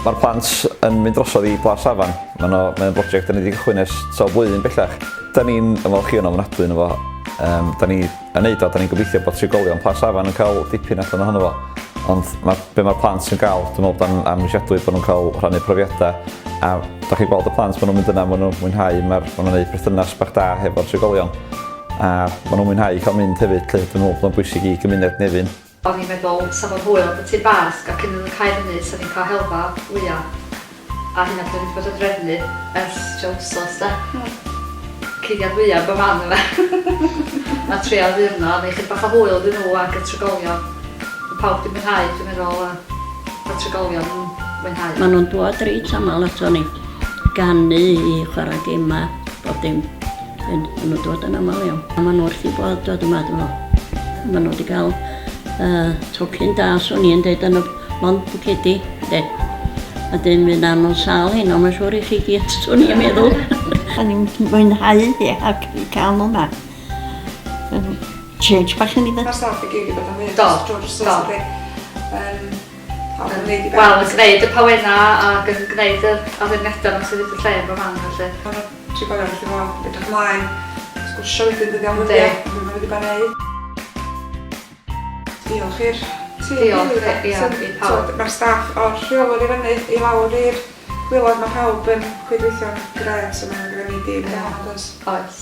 Mae'r plant yn mynd drosodd i Blas Afan. Mae'n brosiect da ni wedi cychwyn ers sawl blwyddyn bellach. Da ni'n ymwelwch yn ofnadwy yno fo. Da ni yn neud o, da ni'n gobeithio bod trigolion Blas Afan yn cael dipyn allan ohono fo. Ond be mae'r plant yn cael, dwi'n meddwl bod amwysiadwy bod nhw'n cael rhannu profiadau. A da chi'n gweld y plant maen nhw'n mynd yna, maen nhw'n mwynhau, maen nhw'n gwneud perthynas bach da hefo'r trigolion. A maen nhw'n mwynhau cael mynd hefyd, lle dwi'n meddwl bod yn bwysig i gymuned Nefyn. O'n i'n meddwl safon hwyl y tŷ'r basg ac yn cael fyny sy'n ni'n cael helfa wyaf. A hynna dwi'n wedi bod yn drefnu ers Josos da. Cyddiad wyaf bo man yma. A trial ddyrno, neu chydig bach o hwyl dyn nhw ac y trigolion. Pawb dwi'n mwynhau, dwi'n meddwl y trigolion yn mwynhau. Maen nhw'n dod reit aml ato ni ganu i chwarae gema, bod dim yn nhw'n dod yn aml iawn. Maen nhw wrth i bod dod yma, dwi'n meddwl. Maen nhw wedi cael tocyn da, swn i'n dweud yn y mond bwcedi, de. A dyn mynd anodd sal hyn, ond mae'n siŵr i chi gyd, swn i'n meddwl. A ni'n mwynhau ac cael nhw yma. Change bach yn iddyn. Mae'r staff i gyd i bod yn mynd. Do. Wel, yn gwneud y pawena ac yn gwneud y addurniadau yn sefyll y lle bo man felly. Mae'n trigolion felly fo, edrych ymlaen, sgwrsio wedyn dyddi am ddyddiau, mae'n wedi bod yn neud. Diolch i'r tîm. Diolch, ia, i pawb. Mae'r staff o'r rheolwr i fyny i lawr i'r gwylod, mae pawb yn chwydweithio'n gres, so mae'n gwneud dim iawn, does? Oes.